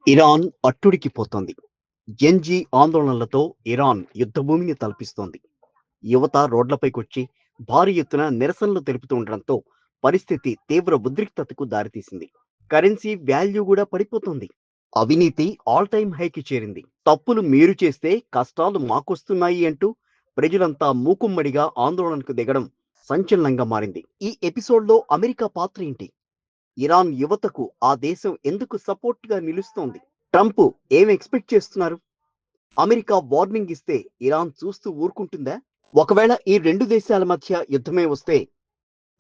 Iran అట్టుడికిపోతోంది. Gen Z ఆందోళనలతో Iran యుద్ధభూమిని తలపిస్తోంది. యువత రోడ్లపైకొచ్చి భారీ ఎత్తున నిరసనలు తెలుపుతూ ఉండడంతో పరిస్థితి తీవ్ర ఉద్రిక్తతకు దారితీసింది. కరెన్సీ వాల్యూ కూడా పడిపోతుంది. అవినీతి ఆల్ టైమ్ హైకి చేరింది. తప్పులు మీరు చేస్తే కష్టాలు మాకొస్తున్నాయి అంటూ ప్రజలంతా మూకుమ్మడిగా ఆందోళనకు దిగడం సంచలనంగా మారింది. ఈ ఎపిసోడ్లో అమెరికా పాత్ర ఏంటి? ఇరాన్ యువతకు ఆ దేశం ఎందుకు సపోర్ట్‌గా నిలుస్తోంది? ట్రంప్ ఏం ఎక్స్‌పెక్ట్ చేస్తున్నారు? అమెరికా వార్నింగ్ ఇస్తే ఇరాన్ చూస్తూ ఊరుకుంటుందా? ఒకవేళ ఈ 2 దేశాల మధ్య యుద్ధమే వస్తే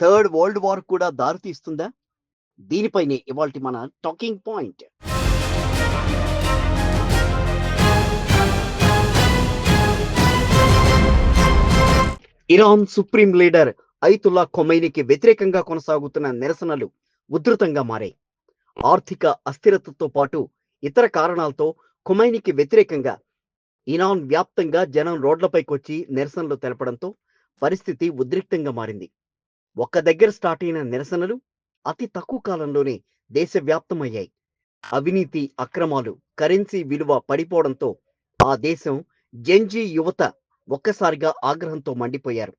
థర్డ్ వరల్డ్ వార్ కూడా దారితీస్తుందా? దీనిపైనే ఇవాల్టి మన talking point. Iran supreme leader Ayatollah ఖొమైనీకి వ్యతిరేకంగా కొనసాగుతున్న నిరసనలు ఉధృతంగా మారాయి. ఆర్థిక అస్థిరతతో పాటు ఇతర కారణాలతో ఖొమైనీకి వ్యతిరేకంగా ఇరాన్ వ్యాప్తంగా జనం రోడ్లపైకొచ్చి నిరసనలు తెలపడంతో పరిస్థితి ఉద్రిక్తంగా మారింది. ఒక్క దగ్గర స్టార్ట్ అయిన నిరసనలు అతి తక్కువ కాలంలోనే దేశవ్యాప్తమయ్యాయి. అవినీతి, అక్రమాలు, కరెన్సీ విలువ పడిపోవడంతో ఆ దేశం జెన్జీ యువత ఒక్కసారిగా ఆగ్రహంతో మండిపోయారు.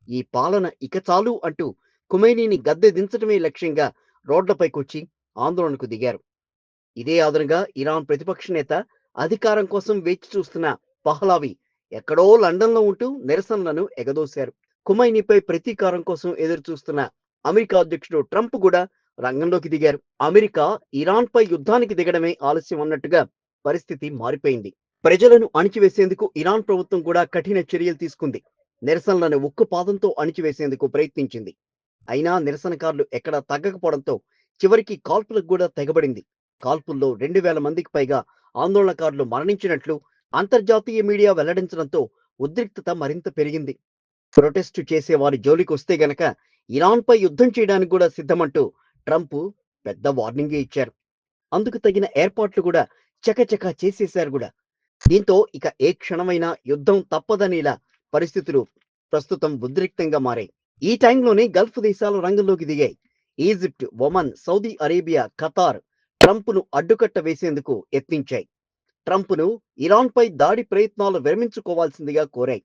ఈ పాలన ఇక చాలు అంటూ ఖుమైనీని గద్దె దించడమే లక్ష్యంగా రోడ్లపైకొచ్చి ఆందోళనకు దిగారు. ఇదే అదనుగా ఇరాన్ ప్రతిపక్ష నేత అధికారం కోసం వేచి చూస్తున్న పహ్లావి ఎక్కడో లండన్లో ఉంటూ నిరసనలను ఎగదోశారు. ఖుమైనీపై ప్రతీకారం కోసం ఎదురు చూస్తున్న అమెరికా అధ్యక్షుడు ట్రంప్ కూడా రంగంలోకి దిగారు. అమెరికా ఇరాన్పై యుద్ధానికి దిగడమే ఆలస్యం అన్నట్టుగా పరిస్థితి మారిపోయింది. ప్రజలను అణిచివేసేందుకు ఇరాన్ ప్రభుత్వం కూడా కఠిన చర్యలు తీసుకుంది. నిరసనలను ఉక్కుపాదంతో అణిచివేసేందుకు ప్రయత్నించింది. అయినా నిరసనకారులు ఎక్కడా తగ్గకపోవడంతో చివరికి కాల్పులకు కూడా తెగబడింది. కాల్పుల్లో 2,000 మందికి పైగా ఆందోళనకారులు మరణించినట్లు అంతర్జాతీయ మీడియా వెల్లడించడంతో ఉద్రిక్తత మరింత పెరిగింది. ప్రొటెస్టు చేసే వారి జోలికొస్తే గనక ఇరాన్పై యుద్ధం చేయడానికి కూడా సిద్ధమంటూ ట్రంప్ పెద్ద వార్నింగే ఇచ్చారు. అందుకు తగిన ఏర్పాట్లు కూడా చకచకా చేసేశారు కూడా. దీంతో ఇక ఏ క్షణమైనా యుద్ధం తప్పదనేలా పరిస్థితులు ప్రస్తుతం ఉద్రిక్తంగా మారాయి. ఈ టైంలోనే గల్ఫ్ దేశాలు రంగంలోకి దిగాయి. Egypt, Oman, Saudi Arabia, Qatar ట్రంప్ను అడ్డుకట్ట వేసేందుకు యత్నించాయి. ట్రంప్ను ఇరాన్పై దాడి ప్రయత్నాలు విరమించుకోవాల్సిందిగా కోరాయి.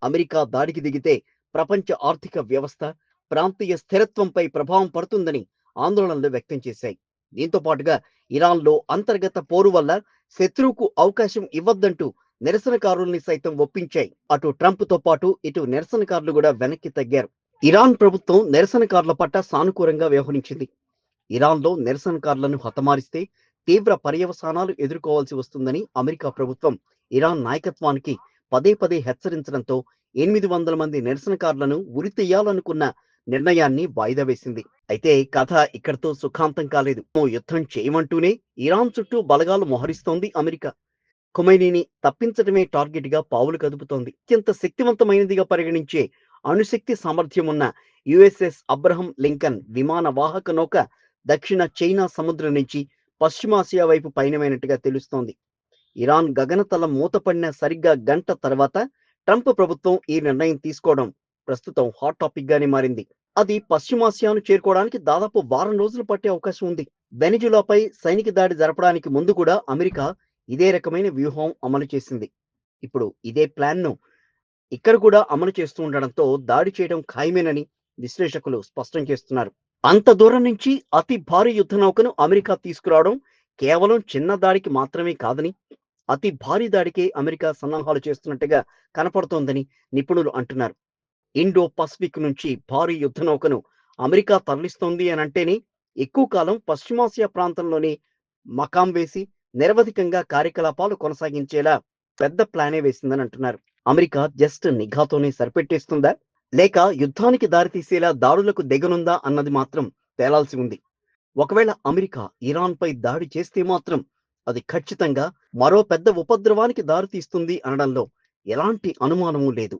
అమెరికా దాడికి దిగితే ప్రపంచ ఆర్థిక వ్యవస్థ, ప్రాంతీయ స్థిరత్వంపై ప్రభావం పడుతుందని ఆందోళనలు వ్యక్తం చేశాయి. దీంతో పాటుగా ఇరాన్లో అంతర్గత పోరు వల్ల శత్రువుకు అవకాశం ఇవ్వద్దంటూ నిరసనకారుల్ని సైతం ఒప్పించాయి. అటు ట్రంప్తో పాటు ఇటు నిరసనకారులు కూడా వెనక్కి తగ్గారు. ఇరాన్ ప్రభుత్వం నిరసనకారుల పట్ల సానుకూలంగా వ్యవహరించింది. ఇరాన్లో నిరసనకారులను హతమారిస్తే తీవ్ర పర్యవసానాలు ఎదుర్కోవాల్సి వస్తుందని అమెరికా ప్రభుత్వం ఇరాన్ నాయకత్వానికి పదే పదే హెచ్చరించడంతో 800 మంది నిరసనకారులను ఉరితీయాలనుకున్న నిర్ణయాన్ని వాయిదా వేసింది. అయితే కథ ఇక్కడితో సుఖాంతం కాలేదు. యుద్ధం చేయమంటూనే ఇరాన్ చుట్టూ బలగాలు మోహరిస్తోంది అమెరికా. ఖొమైనీని తప్పించడమే టార్గెట్ గా పావులు కదుపుతోంది. అత్యంత శక్తివంతమైనదిగా పరిగణించే అణుశక్తి సామర్థ్యం ఉన్న యుఎస్ఎస్ అబ్రహం లింకన్ విమాన వాహక నౌక దక్షిణ చైనా సముద్రం నుంచి పశ్చిమాసియా వైపు పయనమైనట్టుగా తెలుస్తోంది. ఇరాన్ గగనతలం మూతపడిన సరిగ్గా గంట తర్వాత ట్రంప్ ప్రభుత్వం ఈ నిర్ణయం తీసుకోవడం ప్రస్తుతం హాట్ టాపిక్ గానే మారింది. అది పశ్చిమాసియాను చేరుకోవడానికి దాదాపు వారం రోజులు పట్టే అవకాశం ఉంది. వెనిజులాపై సైనిక దాడి జరపడానికి ముందు కూడా అమెరికా ఇదే రకమైన వ్యూహం అమలు చేసింది. ఇప్పుడు ఇదే ప్లాన్ను ఇక్కడ కూడా అమలు చేస్తూ ఉండడంతో దాడి చేయడం ఖాయమేనని విశ్లేషకులు స్పష్టం చేస్తున్నారు. అంత దూరం నుంచి అతి భారీ యుద్ధ నౌకను అమెరికా తీసుకురావడం కేవలం చిన్న దాడికి మాత్రమే కాదని, అతి భారీ దాడికే అమెరికా సన్నాహాలు చేస్తున్నట్టుగా కనపడుతోందని నిపుణులు అంటున్నారు. ఇండో పసిఫిక్ నుంచి భారీ యుద్ధ నౌకను అమెరికా తరలిస్తోంది అని అంటేనే ఎక్కువ కాలం పశ్చిమాసియా ప్రాంతంలోనే మకాం వేసి నిరవధికంగా కార్యకలాపాలు కొనసాగించేలా పెద్ద ప్లానే వేసిందని అంటున్నారు. అమెరికా జస్ట్ నిఘాతోనే సరిపెట్టేస్తుందా, లేక యుద్ధానికి దారితీసేలా దాడులకు దిగనుందా అన్నది మాత్రం తేలాల్సి ఉంది. ఒకవేళ అమెరికా ఇరాన్పై దాడి చేస్తే మాత్రం అది ఖచ్చితంగా మరో పెద్ద ఉపద్రవానికి దారితీస్తుంది అనడంలో ఎలాంటి అనుమానమూ లేదు.